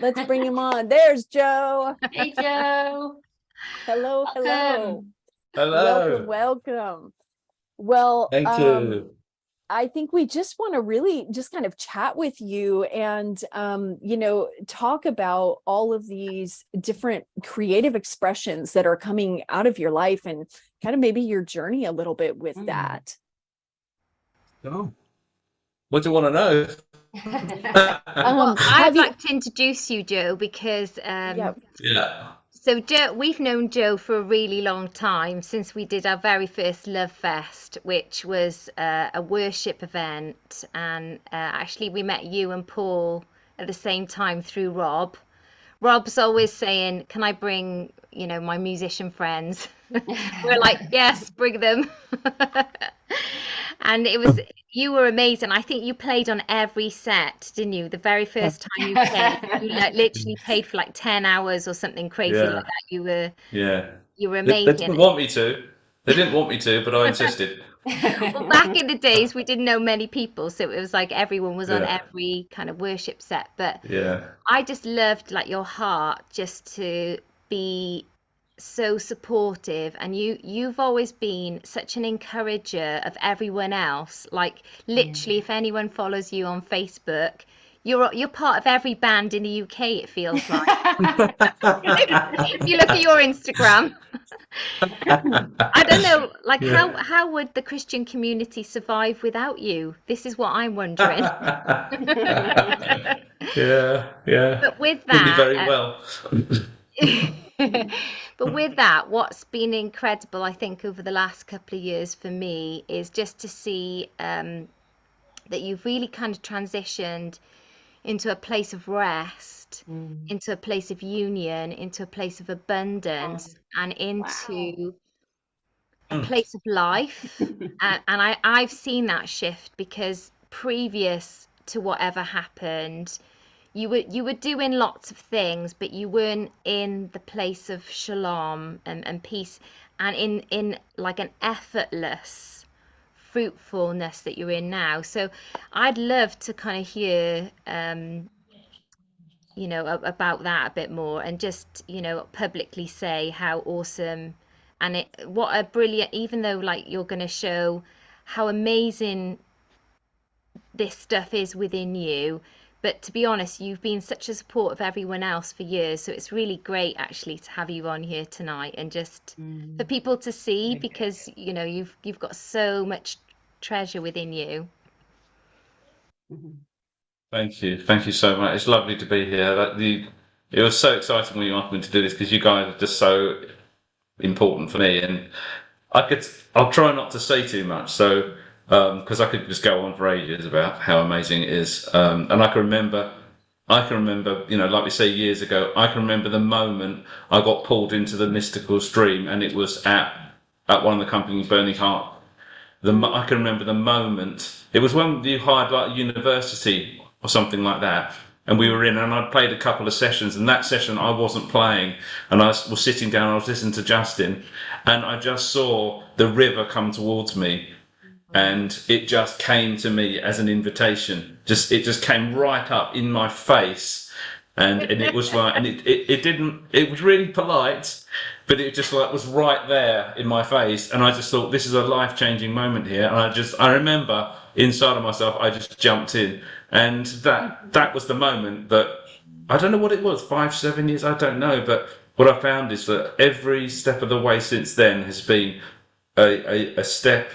Let's bring him on. There's Joe. Hey, Joe. Hello, hello. Hello. Welcome. Well, Thank you. I think we just want to really just kind of chat with you and, talk about all of these different creative expressions that are coming out of your life and kind of maybe your journey a little bit with that. Oh, what do you want to know? Well, I'd Have you? like to introduce you, Joe, because Yeah. so Joe, we've known Joe for a really long time, since we did our very first Love Fest, which was a worship event, and actually we met you and Paul at the same time through Rob. Rob's always saying, "Can I bring, my musician friends?" We're like, "Yes, bring them." And you were amazing. I think you played on every set, didn't you? The very first time you played, you literally played for like 10 hours or something crazy like Yeah, that. You were yeah. you were They amazing. didn't want me to. They didn't want me to, but I insisted. Well, back in the days, we didn't know many people, so it was like everyone was on Yeah, every kind of worship set. But yeah. I just loved like your heart just to be so supportive, and you've always been such an encourager of everyone else. Like literally, if anyone follows you on Facebook, you're part of every band in the UK, it feels like. If you look at your Instagram. I don't know, like Yeah. how would the Christian community survive without you? This is what I'm wondering. Yeah, yeah. But with Pretty that, very well. but with that, what's been incredible, I think, over the last couple of years for me is just to see that you've really kind of transitioned into a place of rest, into a place of union, into a place of abundance, and Wow. into a Mm. place of life. And I've seen that shift because previous to whatever happened, you were doing lots of things, but you weren't in the place of shalom and peace, and in like an effortless fruitfulness that you're in now. So I'd love to kind of hear about that a bit more, and just publicly say how awesome and what a brilliant, even though like you're going to show how amazing this stuff is within you. But to be honest, you've been such a support of everyone else for years, so it's really great actually to have you on here tonight, and just for people to see, because you've got so much treasure within you. Thank you so much. It's lovely to be here. It was so exciting when you asked me to do this because you guys are just so important for me, and I'll try not to say too much, so because I could just go on for ages about how amazing it is. And I can remember, like we say years ago, I can remember the moment I got pulled into the mystical stream, and it was at one of the companies, Burning Heart. I can remember the moment. It was when you hired like a university or something like that, and we were in, and I'd played a couple of sessions, and that session I wasn't playing, and was sitting down, I was listening to Justin, and I just saw the river come towards me, and it just came to me as an invitation. It just came right up in my face, and it was like, and it didn't. It was really polite, but it just like was right there in my face, and I just thought this is a life-changing moment here, and I remember inside of myself I just jumped in, and that was the moment that I don't know what it was, 5 7 years, I don't know, but what I found is that every step of the way since then has been a step,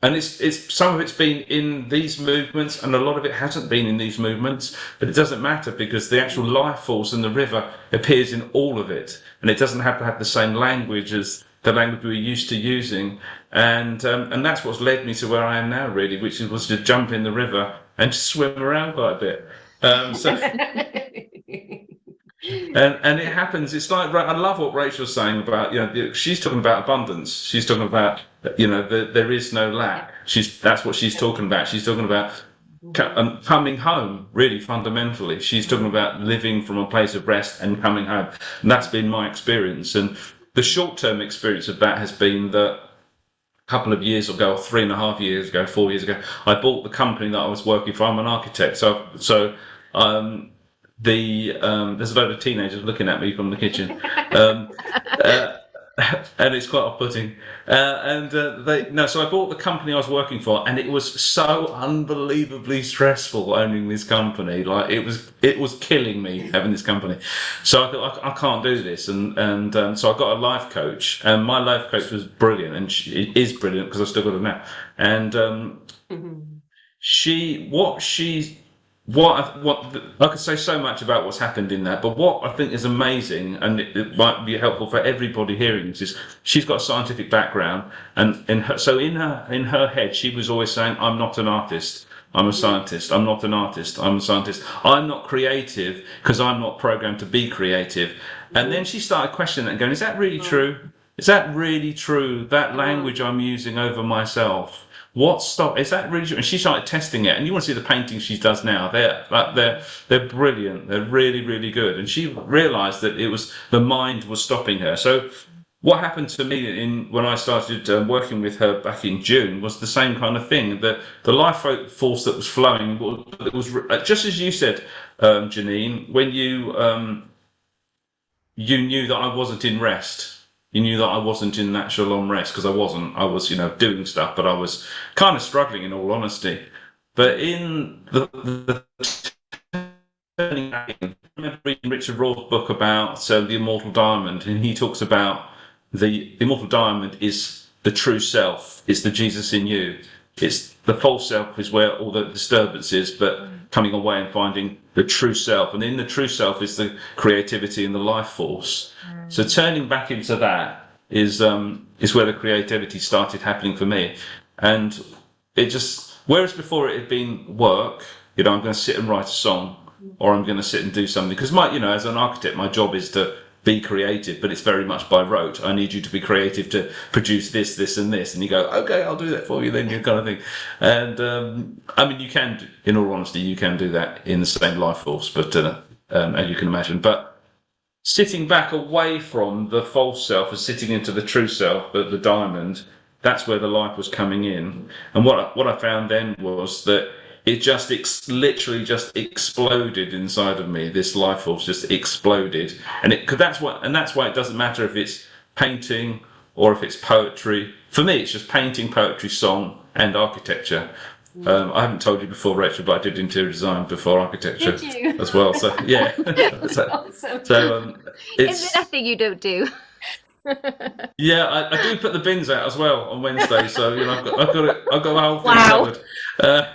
and it's some of it's been in these movements, and a lot of it hasn't been in these movements. But it doesn't matter, because the actual life force in the river appears in all of it, and it doesn't have to have the same language as the language we're used to using. And that's what's led me to where I am now, really, which was to jump in the river and just swim around quite a bit. So and it happens. It's like, I love what Rachel's saying about, she's talking about abundance. She's talking about, there is no lack. That's what she's talking about. She's talking about coming home, really fundamentally. She's talking about living from a place of rest and coming home. And that's been my experience. And the short-term experience of that has been that a couple of years ago, 3.5 years ago, 4 years ago, I bought the company that I was working for. I'm an architect. So there's a load of teenagers looking at me from the kitchen, um, uh, and it's quite off-putting. So I bought the company I was working for, and it was so unbelievably stressful owning this company. Like it was killing me having this company. So I thought I can't do this, and so I got a life coach, and my life coach was brilliant, and she is brilliant because I've still got her now, and she what she what I could say so much about what's happened in that, but what I think is amazing, and it might be helpful for everybody hearing this, is she's got a scientific background, and so in her head she was always saying, "I'm not an artist. I'm a scientist. I'm not an artist. I'm a scientist. I'm not creative because I'm not programmed to be creative." And then she started questioning it and going, "Is that really true? Is that really true? That language I'm using over myself? Is that really true?" And she started testing it, and you want to see the paintings she does now. They're brilliant. They're really, really good. And she realised that it was the mind was stopping her. So what happened to me when I started working with her back in June was the same kind of thing. The life force that was flowing, it was just as you said, Janine, when you knew that I wasn't in rest. You knew that I wasn't in natural on rest, because I wasn't. I was, doing stuff, but I was kind of struggling, in all honesty. But in the turning back in, I remember reading Richard Rohr's book about the immortal diamond, and he talks about the immortal diamond is the true self. It's the Jesus in you. It's the false self is where all the disturbance is, but coming away and finding the true self. And in the true self is the creativity and the life force. So turning back into that is where the creativity started happening for me. And it just, whereas before it had been work, I'm going to sit and write a song, or I'm going to sit and do something. Because as an architect, my job is to be creative, but it's very much by rote. I need you to be creative to produce this, this, and this. And you go, okay, I'll do that for you then, you kind of thing. And you can, in all honesty, you can do that in the same life force, but as you can imagine. But sitting back away from the false self and sitting into the true self, the diamond, that's where the light was coming in. And what I found then was that it just literally just exploded inside of me. This life force just exploded, and that's why it doesn't matter if it's painting or if it's poetry. For me, it's just painting, poetry, song, and architecture. I haven't told you before, Rachel, but I did interior design before architecture as well. So yeah, Awesome. Is there nothing you don't do? Yeah, I do put the bins out as well on Wednesday, so I've got the whole thing Wow. covered.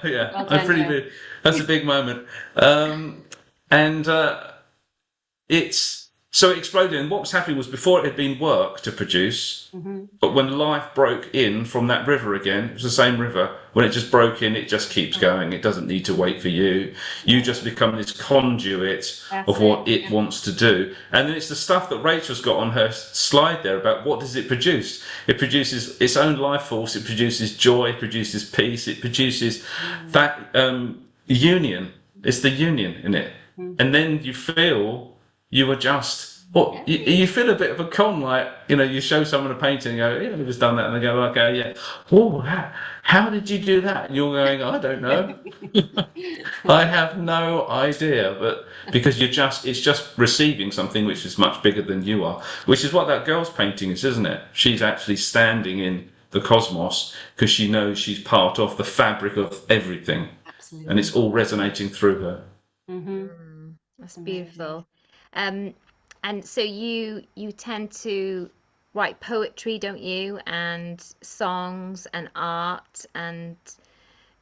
Yeah, Well I'm done, pretty Joe. big. That's a big moment, and so it exploded. And what was happening was, before it had been work to produce, but when life broke in from that river again, it was the same river. When it just broke in, it just keeps going. It doesn't need to wait for you. You just become this conduit of what it wants to do. And then it's the stuff that Rachel's got on her slide there about what does it produce. It produces its own life force. It produces joy. It produces peace. It produces that union. It's the union in it. And then you feel you are just. Well, you feel a bit of a con, like, you show someone a painting and go, yeah, we've just done that. And they go, okay, yeah. Oh, how did you do that? And you're going, I don't know. I have no idea. But because it's just receiving something which is much bigger than you are, which is what that girl's painting is, isn't it? She's actually standing in the cosmos because she knows she's part of the fabric of everything. Absolutely. And it's all resonating through her. That's beautiful. And so you tend to write poetry, don't you? And songs and art, and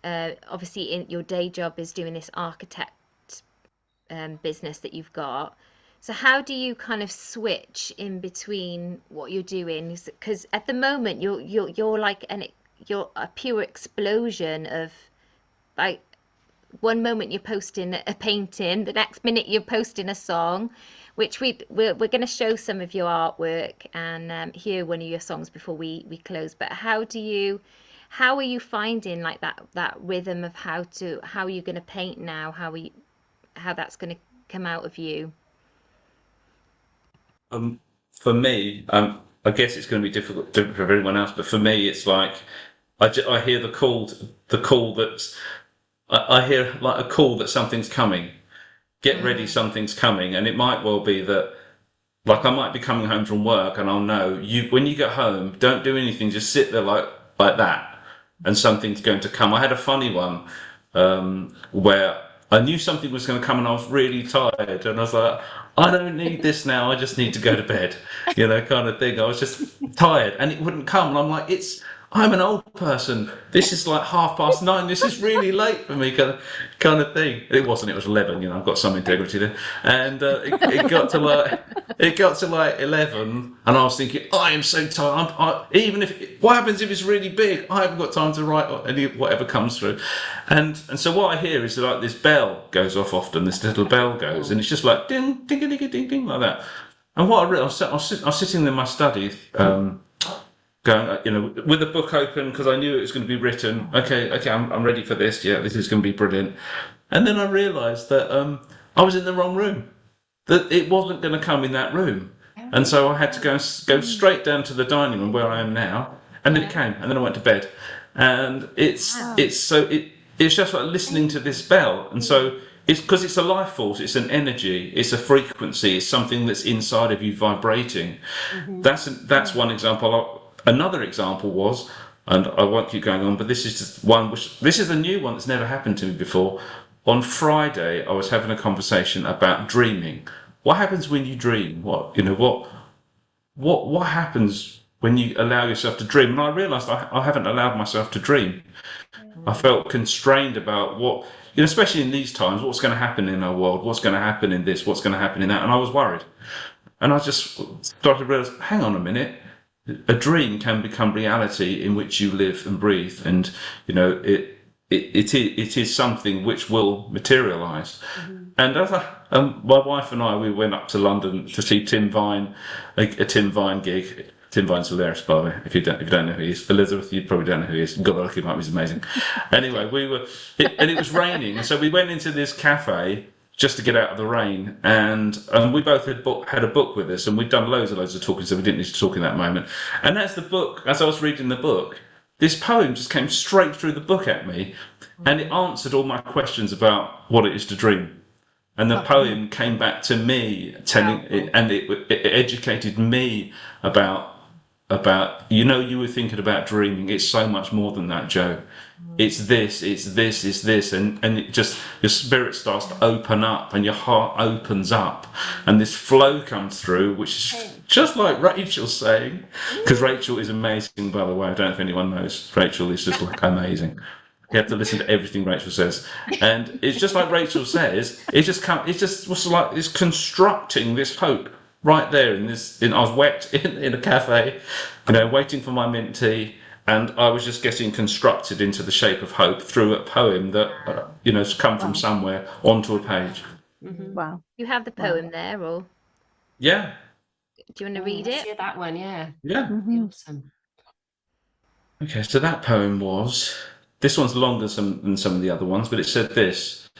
obviously in your day job is doing this architect business that you've got. So how do you kind of switch in between what you're doing? Because at the moment you're like you're a pure explosion of, like, one moment you're posting a painting, the next minute you're posting a song, which we're going to show some of your artwork and hear one of your songs before we close. But how are you finding, like, that rhythm of how you're going to paint now, how that's going to come out of you? For me, I guess it's going to be difficult for everyone else, but for me, it's like I hear the call that's I hear like a call that something's coming, get ready, something's coming. And it might well be that, like, I might be coming home from work and I'll know, when you get home, don't do anything, just sit there like that, and something's going to come. I had a funny one where I knew something was going to come and I was really tired, and I was like, I don't need this now, I just need to go to bed, kind of thing. I was just tired and it wouldn't come, and I'm like, I'm an old person, this is like 9:30, this is really late for me, kind of thing. It wasn't, it was 11, I've got some integrity there. And it got to like 11, and I was thinking, I am so tired. What happens if it's really big? I haven't got time to write whatever comes through. And so what I hear is like this bell goes off often, this little bell goes, and it's just like ding, ding, ding, ding, ding, like that. And what I realised, I was sitting in my study, going, with the book open, because I knew it was going to be written. Okay, I'm ready for this. Yeah, this is going to be brilliant. And then I realised that I was in the wrong room, that it wasn't going to come in that room. And so I had to go straight down to the dining room where I am now, and then it came, and then I went to bed. And it's just like listening to this bell. And so it's because it's a life force, it's an energy, it's a frequency, it's something that's inside of you vibrating. That's one example. Another example was, and I won't keep going on, but this is just one this is a new one that's never happened to me before. On Friday, I was having a conversation about dreaming. What happens when you dream? What happens when you allow yourself to dream? And I realised I haven't allowed myself to dream. I felt constrained about what, especially in these times, what's going to happen in our world, what's going to happen in this, what's going to happen in that, and I was worried. And I just started to realise, hang on a minute. A dream can become reality in which you live and breathe, and it is something which will materialise. And as my wife and I, we went up to London to see Tim Vine, a Tim Vine gig. Tim Vine's hilarious, by the way. If you don't know who he is, Elizabeth, you probably don't know who he is. God, look him up, he's amazing. Anyway, and it was raining, and so we went into this cafe just to get out of the rain, and we both had a book with us, and we'd done loads of talking, so we didn't need to talk in that moment. And as I was reading the book, this poem just came straight through the book at me, and it answered all my questions about what it is to dream. And the poem came back to me, it educated me about you were thinking about dreaming. It's so much more than that, Joe. It's this, and it just, your spirit starts to open up, and your heart opens up, and this flow comes through, which is just like Rachel's saying, because Rachel is amazing, by the way. I don't know if anyone knows. Rachel is just like amazing. You have to listen to everything Rachel says, and it's just like Rachel says. It was like it's constructing this hope right there I was wet in a cafe, waiting for my mint tea. And I was just getting constructed into the shape of hope through a poem that, has come from somewhere onto a page. Wow. You have the poem there, or? Yeah. Do you want to read it? See that one, yeah. Yeah. Awesome. Okay, so that poem this one's longer than some of the other ones, but it said this.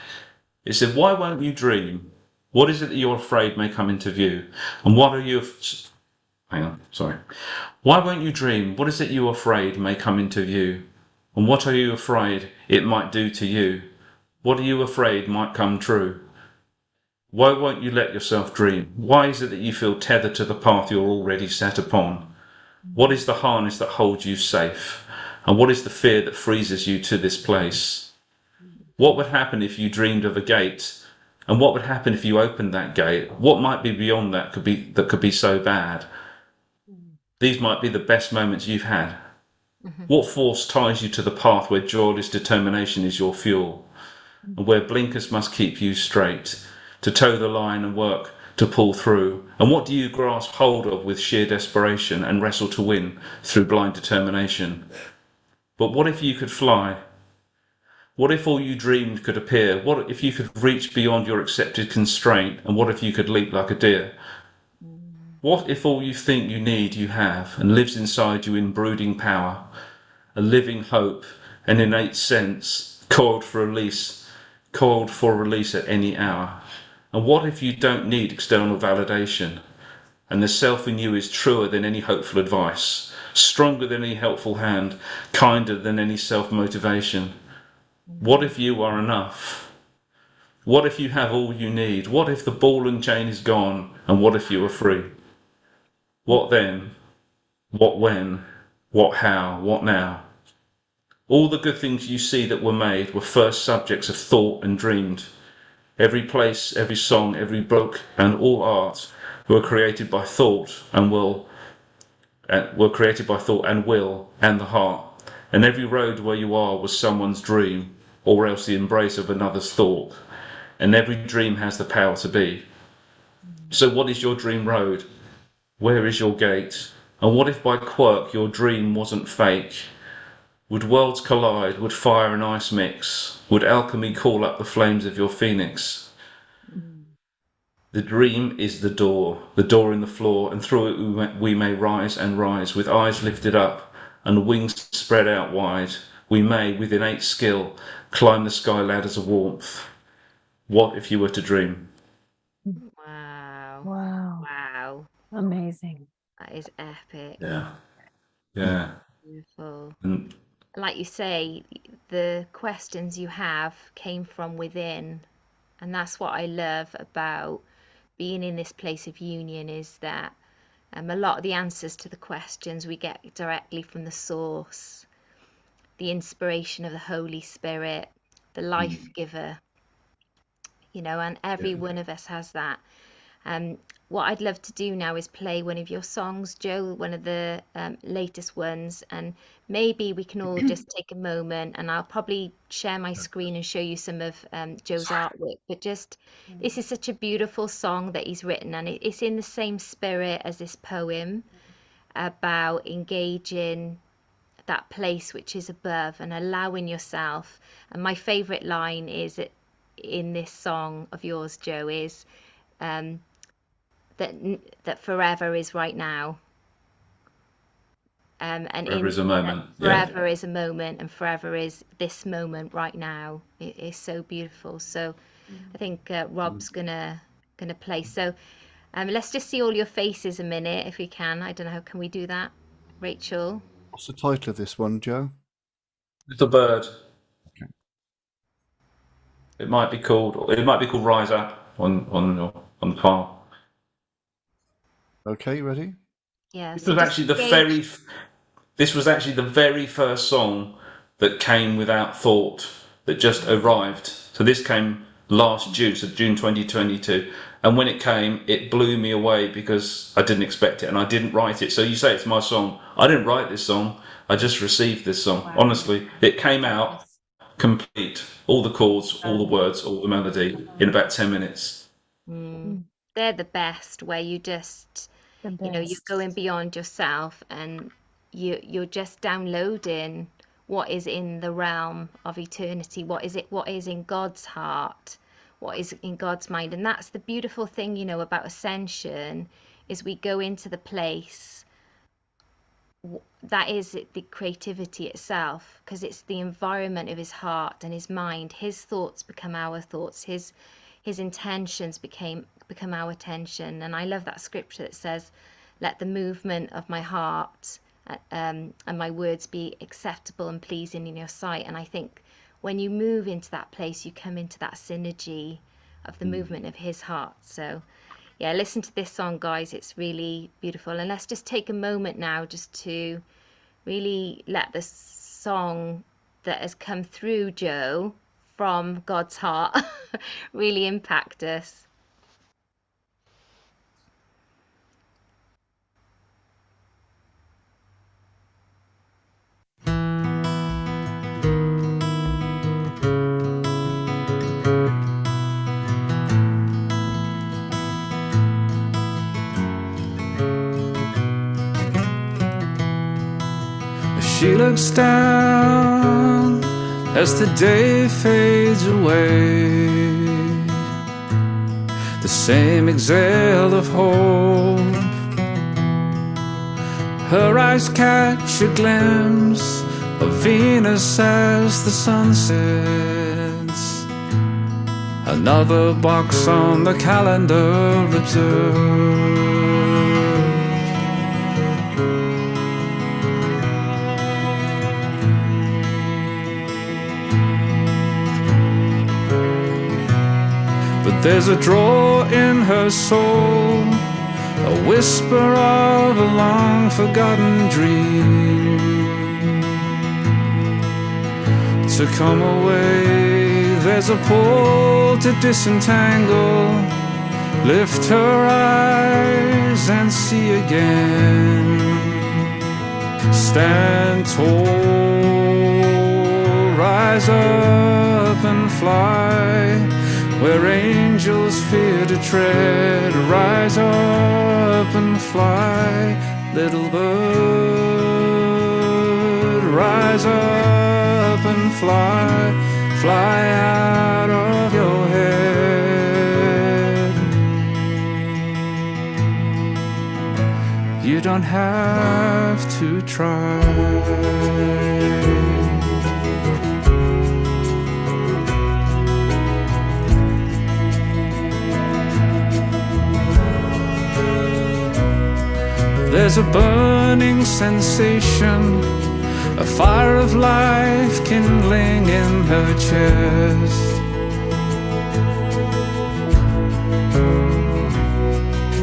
It said, why won't you dream? What is it that you're afraid may come into view? And what are you... Hang on, sorry. Why won't you dream? What is it you're afraid may come into view? And what are you afraid it might do to you? What are you afraid might come true? Why won't you let yourself dream? Why is it that you feel tethered to the path you're already set upon? What is the harness that holds you safe? And what is the fear that freezes you to this place? What would happen if you dreamed of a gate? And what would happen if you opened that gate? What might be beyond that could be so bad? These might be the best moments you've had. What force ties you to the path where joyless determination is your fuel, and where blinkers must keep you straight, to toe the line and work to pull through? And what do you grasp hold of with sheer desperation and wrestle to win through blind determination? But what if you could fly? What if all you dreamed could appear? What if you could reach beyond your accepted constraint? And what if you could leap like a deer? What if all you think you need you have, and lives inside you in brooding power, a living hope, an innate sense, coiled for release at any hour? And what if you don't need external validation, and the self in you is truer than any hopeful advice, stronger than any helpful hand, kinder than any self-motivation? What if you are enough? What if you have all you need? What if the ball and chain is gone? And what if you are free? What then? What when? What how? What now? All the good things you see that were made were first subjects of thought and dreamed. Every place, every song, every book, and all art were created by thought and will, and the heart. And every road where you are was someone's dream, or else the embrace of another's thought. And every dream has the power to be. So what is your dream road? Where is your gate? And what if by quirk your dream wasn't fake? Would worlds collide? Would fire and ice mix? Would alchemy call up the flames of your phoenix? The dream is the door in the floor, and through it we may rise and rise, with eyes lifted up and wings spread out wide. We may, with innate skill, climb the sky ladders of warmth. What if you were to dream? Wow. Wow. Wow. Amazing. That is epic. Yeah. Beautiful. And Like you say, the questions you have came from within. And that's what I love about being in this place of union, is that a lot of the answers to the questions we get directly from the source, the inspiration of the Holy Spirit, the life giver, and every one of us has that. What I'd love to do now is play one of your songs, Joe, one of the latest ones, and maybe we can all just take a moment, and I'll probably share my screen and show you some of Joe's artwork. But just, this is such a beautiful song that he's written, and it's in the same spirit as this poem about engaging that place which is above and allowing yourself. And my favorite line is in this song of yours, Joe, is that forever is right now. And forever is a moment. Forever is a moment, and forever is this moment right now. It is so beautiful. So I think Rob's gonna play. So let's just see all your faces a minute if we can. I don't know, can we do that, Rachel? What's the title of this one, Joe? Little bird. Okay. It might be called Rise Up on the file. Okay, ready? Yeah. This was actually the very first song that came without thought, that just arrived. So this came last June, so June 2022. And when it came, it blew me away because I didn't expect it and I didn't write it. So you say it's my song. I didn't write this song. I just received this song. Wow. Honestly, it came out complete. All the chords, all the words, all the melody in about 10 minutes. They're the best, where you just, you're going beyond yourself and you're just downloading what is in the realm of eternity, what is in God's heart, what is in God's mind. And that's the beautiful thing, about ascension, is we go into the place that is the creativity itself, because it's the environment of his heart and his mind. His thoughts become our thoughts, his intentions become our attention. And I love that scripture that says, let the movement of my heart and my words be acceptable and pleasing in your sight. And I think when you move into that place, you come into that synergy of the movement of his heart. So yeah, listen to this song, guys. It's really beautiful. And let's just take a moment now just to really let the song that has come through Joe from God's heart really impact us. She looks down as the day fades away, the same exhale of hope. Her eyes catch a glimpse of Venus as the sun sets. Another box on the calendar observed. There's a draw in her soul, a whisper of a long forgotten dream to come away. There's a pull to disentangle, lift her eyes and see again. Stand tall, rise up and fly, where angels fear to tread. Rise up and fly, little bird. Rise up and fly, fly out of your head. You don't have to try. There's a burning sensation, a fire of life kindling in her chest.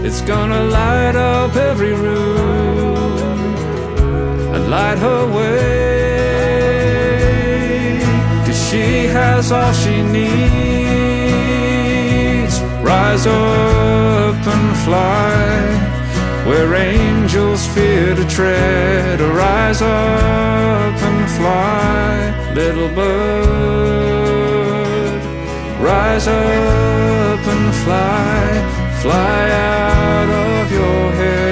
It's gonna light up every room and light her way, 'cause she has all she needs. Rise up and fly, where angels fear to tread. Rise up and fly, little bird. Rise up and fly, fly out of your head.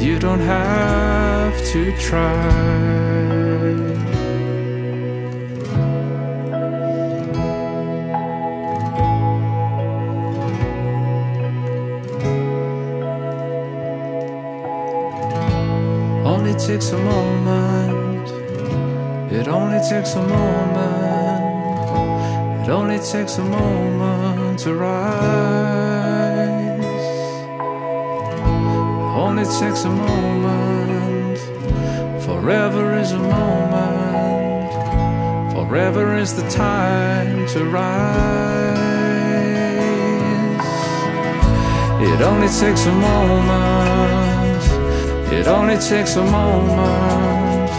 You don't have to try. Only takes a moment. It only takes a moment. It only takes a moment to rise. Only takes a moment. Forever is a moment. Forever is the time to rise. It only takes a moment. It only takes a moment.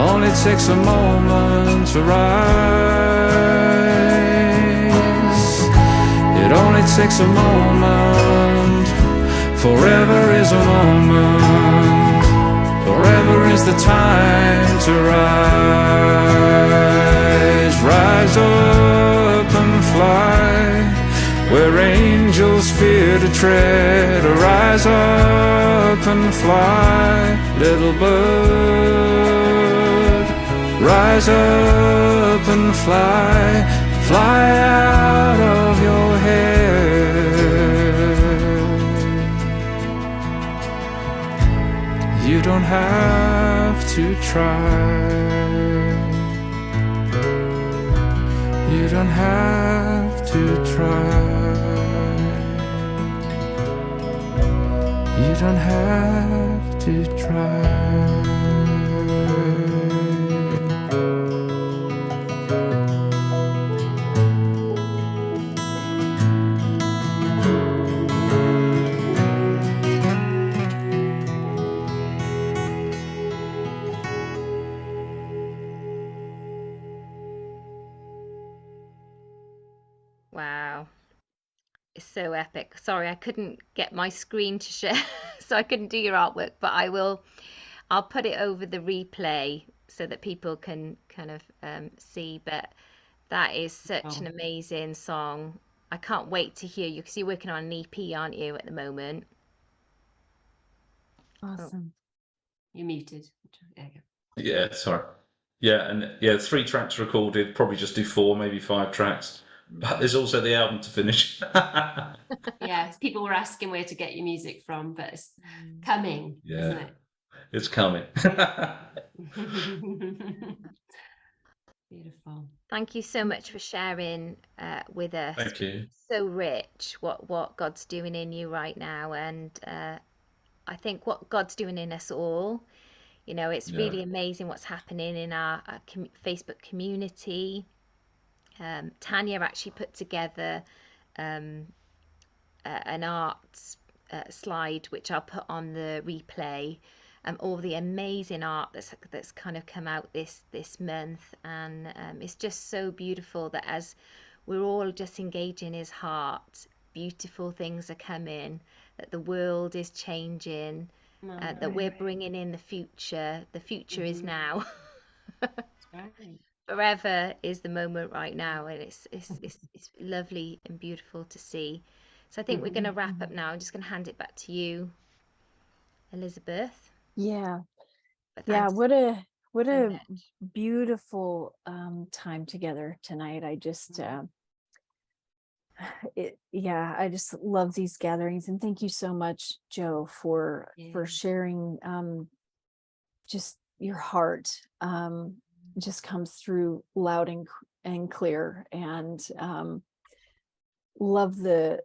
Only takes a moment to rise. It only takes a moment. Forever is a moment. Forever is the time to rise. Rise up and fly, where angels fear to tread. Rise up and fly, little bird. Rise up and fly, fly out of your head. You don't have to try. You don't have to try. You don't have to try. Wow, it's so epic. Sorry, I couldn't get my screen to share, so I couldn't do your artwork, but I'll put it over the replay so that people can kind of see. But that is such an amazing song. I can't wait to hear you because you're working on an EP, aren't you, at the moment? Awesome. You're muted. There you go. Yeah, sorry. Yeah, and yeah, 3 tracks recorded, probably just do 4, maybe 5 tracks. But there's also the album to finish. Yeah, people were asking where to get your music from, but it's coming, isn't Yeah, it? it's coming. Beautiful. Thank you so much for sharing with us. Thank you. So rich what God's doing in you right now, and I think what God's doing in us all You know, it's really amazing what's happening in our Facebook community. Tanya actually put together an art slide, which I'll put on the replay. All the amazing art that's kind of come out this month, and it's just so beautiful that as we're all just engaging his heart, beautiful things are coming, that the world is changing, that we're bringing in the future. The future is now. Forever is the moment right now, and it's lovely and beautiful to see. So I think we're going to wrap up now. I'm just going to hand it back to you, Elizabeth. Yeah. But Yeah. thanks What a so much. beautiful time together tonight. I just I just love these gatherings, and thank you so much, Joe, for sharing just your heart. Just comes through loud and clear, and love the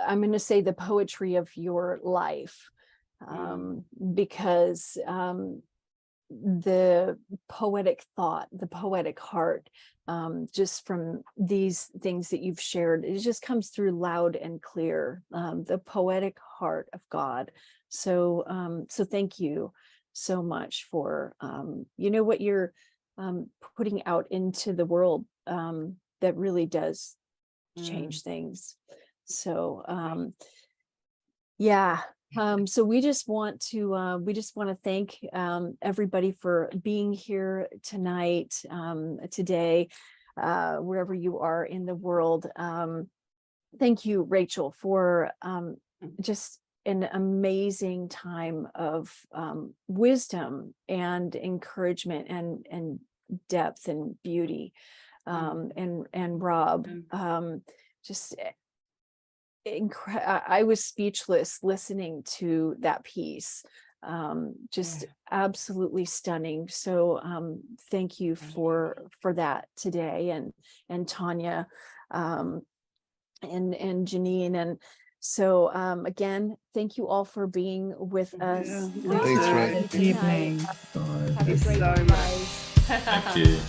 I'm going to say the poetry of your life, because the poetic thought, the poetic heart, just from these things that you've shared, it just comes through loud and clear, the poetic heart of God. So thank you so much for what you're putting out into the world, that really does change things. So so we just want to thank everybody for being here tonight, today, wherever you are in the world. Thank you, Rachel, for just an amazing time of wisdom and encouragement and depth and beauty. And Rob, just I was speechless listening to that piece. Just absolutely stunning. So thank you for that today, and Tanya, and Janine. And so again, thank you all for being with us. Thanks, Ray. Have a great night. Have a great night, guys. Thank you.